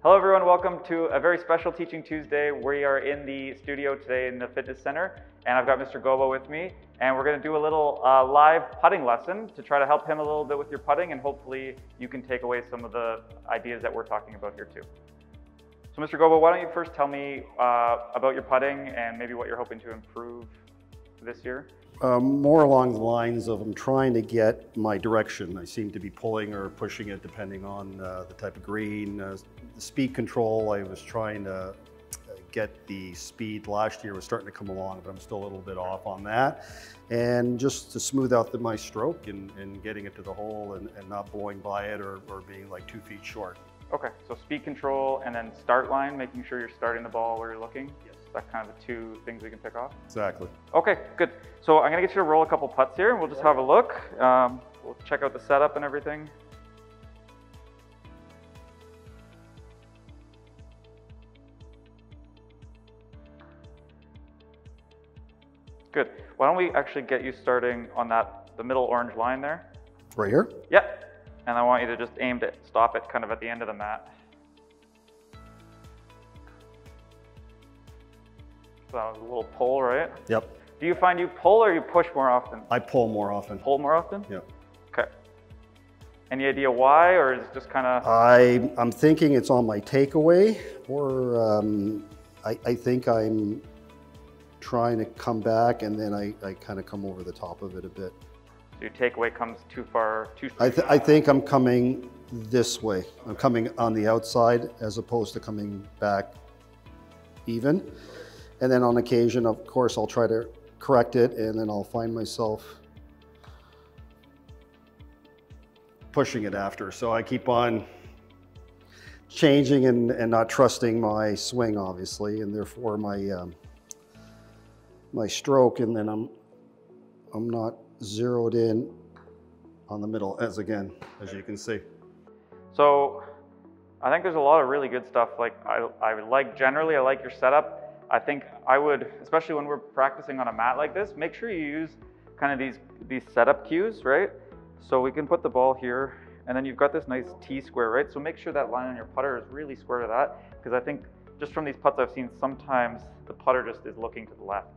Hello everyone, welcome to a very special Teaching Tuesday. We are in the studio today in the fitness center, and I've got Mr. Gobo with me, and we're going to do a little live putting lesson to try to help him a little bit with your putting, and hopefully you can take away some of the ideas that we're talking about here too. So Mr. Gobo, why don't you first tell me about your putting and maybe what you're hoping to improve this year? More along the lines of I'm trying to get my direction. I seem to be pulling or pushing it depending on the type of green. The speed control, I was trying to get the speed last year was starting to come along, but I'm still a little bit off on that. And just to smooth out my stroke and getting it to the hole and not blowing by it or being like 2 feet short. Okay, so speed control and then start line, making sure you're starting the ball where you're looking. Yes. That's kind of the two things we can pick off. Exactly. Okay, good. So I'm gonna get you to roll a couple putts here and we'll just have a look. We'll check out the setup and everything. Good. Why don't we actually get you starting on the middle orange line there? Right here? Yep. And I want you to just aim to stop it kind of at the end of the mat. So that was a little pull, right? Yep. Do you find you pull or you push more often? I pull more often. Pull more often? Yep. Okay. Any idea why, or is it just kind of? I'm thinking it's on my takeaway, or I think I'm trying to come back and then I kind of come over the top of it a bit. So your takeaway comes too far, too straight? I think I'm coming this way. I'm coming on the outside as opposed to coming back even. And then on occasion, of course, I'll try to correct it and then I'll find myself pushing it after. So I keep on changing and not trusting my swing, obviously, and therefore my stroke, and then I'm not zeroed in on the middle as you can see. So I think there's a lot of really good stuff. Like I like your setup. I think I would, especially when we're practicing on a mat like this, make sure you use kind of these setup cues, right? So we can put the ball here, and then you've got this nice T-square, right? So make sure that line on your putter is really square to that, because I think just from these putts I've seen, sometimes the putter just is looking to the left.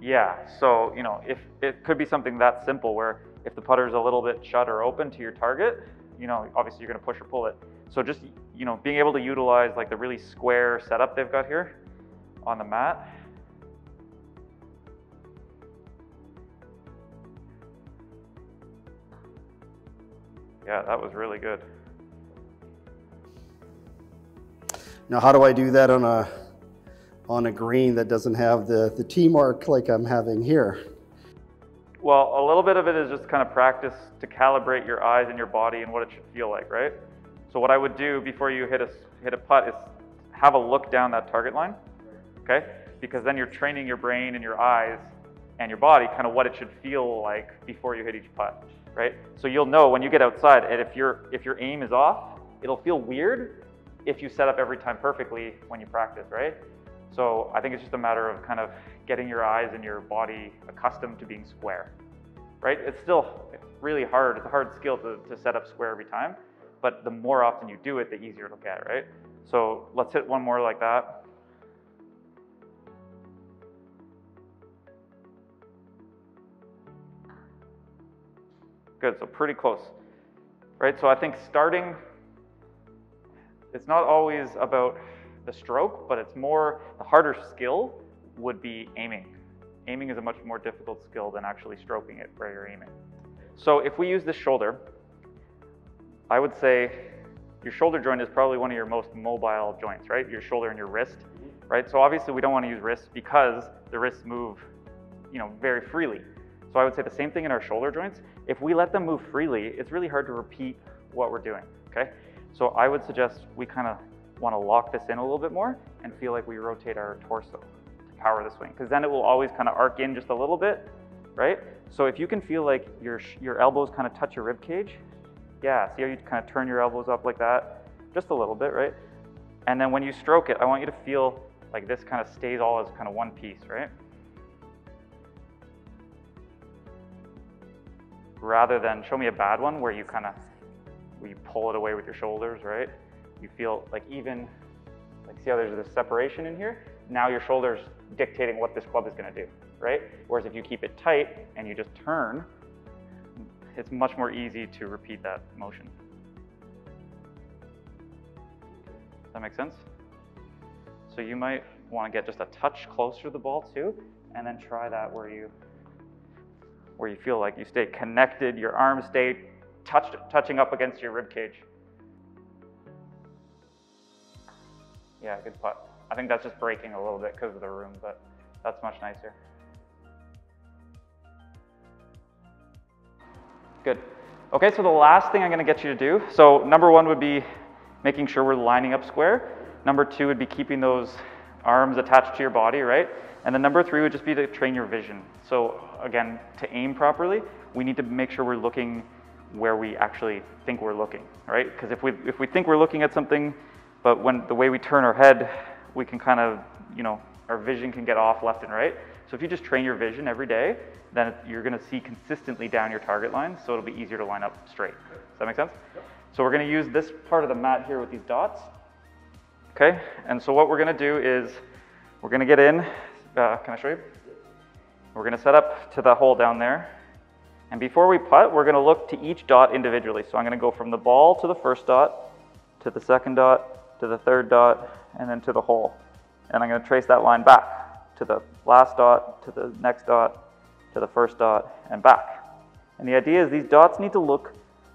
Yeah, so you know, if it could be something that simple where if the putter is a little bit shut or open to your target, you know, obviously you're going to push or pull it. So just, you know, being able to utilize like the really square setup they've got here on the mat. Yeah, that was really good. Now, how do I do that on a green that doesn't have the T mark like I'm having here? Well, a little bit of it is just kind of practice to calibrate your eyes and your body and what it should feel like, right? So what I would do before you hit a putt is have a look down that target line, okay? Because then you're training your brain and your eyes and your body kind of what it should feel like before you hit each putt, right? So you'll know when you get outside, and if your aim is off, it'll feel weird if you set up every time perfectly when you practice, right? So I think it's just a matter of kind of getting your eyes and your body accustomed to being square, right? It's still really hard. It's a hard skill to set up square every time, but the more often you do it, the easier it'll get, right? So let's hit one more like that. Good, so pretty close, right? So I think starting, it's not always about the stroke, but it's more, the harder skill would be aiming. Aiming is a much more difficult skill than actually stroking it where you're aiming. So if we use the shoulder, I would say your shoulder joint is probably one of your most mobile joints, right? Your shoulder and your wrist, right? So obviously we don't want to use wrists because the wrists move, you know, very freely. So I would say the same thing in our shoulder joints. If we let them move freely, it's really hard to repeat what we're doing, okay? So I would suggest we kind of want to lock this in a little bit more and feel like we rotate our torso to power the swing, because then it will always kind of arc in just a little bit, right? So if you can feel like your elbows kind of touch your rib cage, yeah, see how you kind of turn your elbows up like that? Just a little bit, right? And then when you stroke it, I want you to feel like this kind of stays all as kind of one piece, right? Rather than show me a bad one where you pull it away with your shoulders, right? you feel like even, like see how there's this separation in here? Now your shoulder's dictating what this club is gonna do, right? Whereas if you keep it tight and you just turn, it's much more easy to repeat that motion. Does that make sense? So you might want to get just a touch closer to the ball too, and then try that where you feel like you stay connected, your arms stay touching up against your rib cage. Yeah, good putt. I think that's just breaking a little bit because of the room, but that's much nicer. Good. Okay, so the last thing I'm going to get you to do, so number one would be making sure we're lining up square. Number two would be keeping those arms attached to your body, right? And then number three would just be to train your vision. So again, to aim properly, we need to make sure we're looking where we actually think we're looking, right? Because if we think we're looking at something, but when the way we turn our head, we can kind of, you know, our vision can get off left and right. So if you just train your vision every day, then you're going to see consistently down your target line, so it'll be easier to line up straight. Does that make sense? Yep. So we're going to use this part of the mat here with these dots. Okay, and so what we're going to do is we're going to get in. Can I show you? We're going to set up to the hole down there. And before we putt, we're going to look to each dot individually. So I'm going to go from the ball to the first dot, to the second dot, to the third dot, and then to the hole. And I'm going to trace that line back to the last dot, to the next dot, to the first dot, and back. And the idea is these dots need to look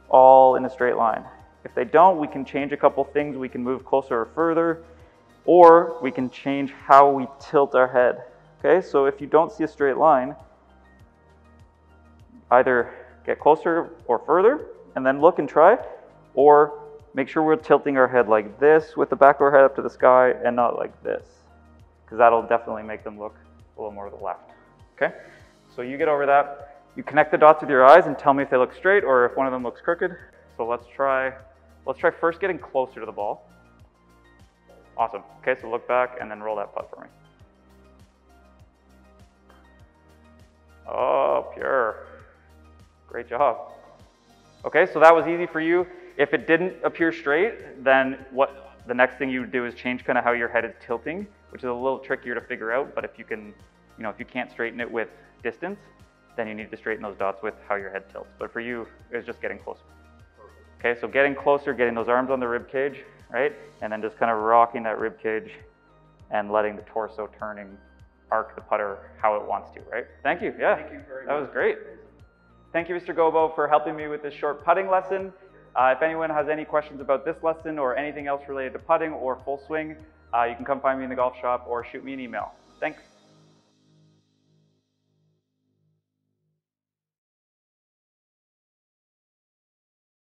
all in a straight line. If they don't, we can change a couple things. We can move closer or further, or we can change how we tilt our head. Okay, so if you don't see a straight line, either get closer or further, and then look and try, or make sure we're tilting our head like this with the back of our head up to the sky and not like this, because that'll definitely make them look a little more to the left. Okay, so you get over that. You connect the dots with your eyes and tell me if they look straight or if one of them looks crooked. So let's try first getting closer to the ball. Awesome. Okay, so look back and then roll that putt for me. Oh, pure. Great job. Okay, so that was easy for you. If it didn't appear straight, then what the next thing you would do is change kind of how your head is tilting, which is a little trickier to figure out, but if you can, you know, if you can't straighten it with distance, then you need to straighten those dots with how your head tilts. But for you, it's just getting closer. Okay, so getting closer, getting those arms on the rib cage, right? And then just kind of rocking that rib cage and letting the torso turning arc the putter how it wants to, right? Thank you, yeah. Thank you very much. That was great. Thank you, Mr. Gobo, for helping me with this short putting lesson. If anyone has any questions about this lesson or anything else related to putting or full swing, you can come find me in the golf shop or shoot me an email. Thanks.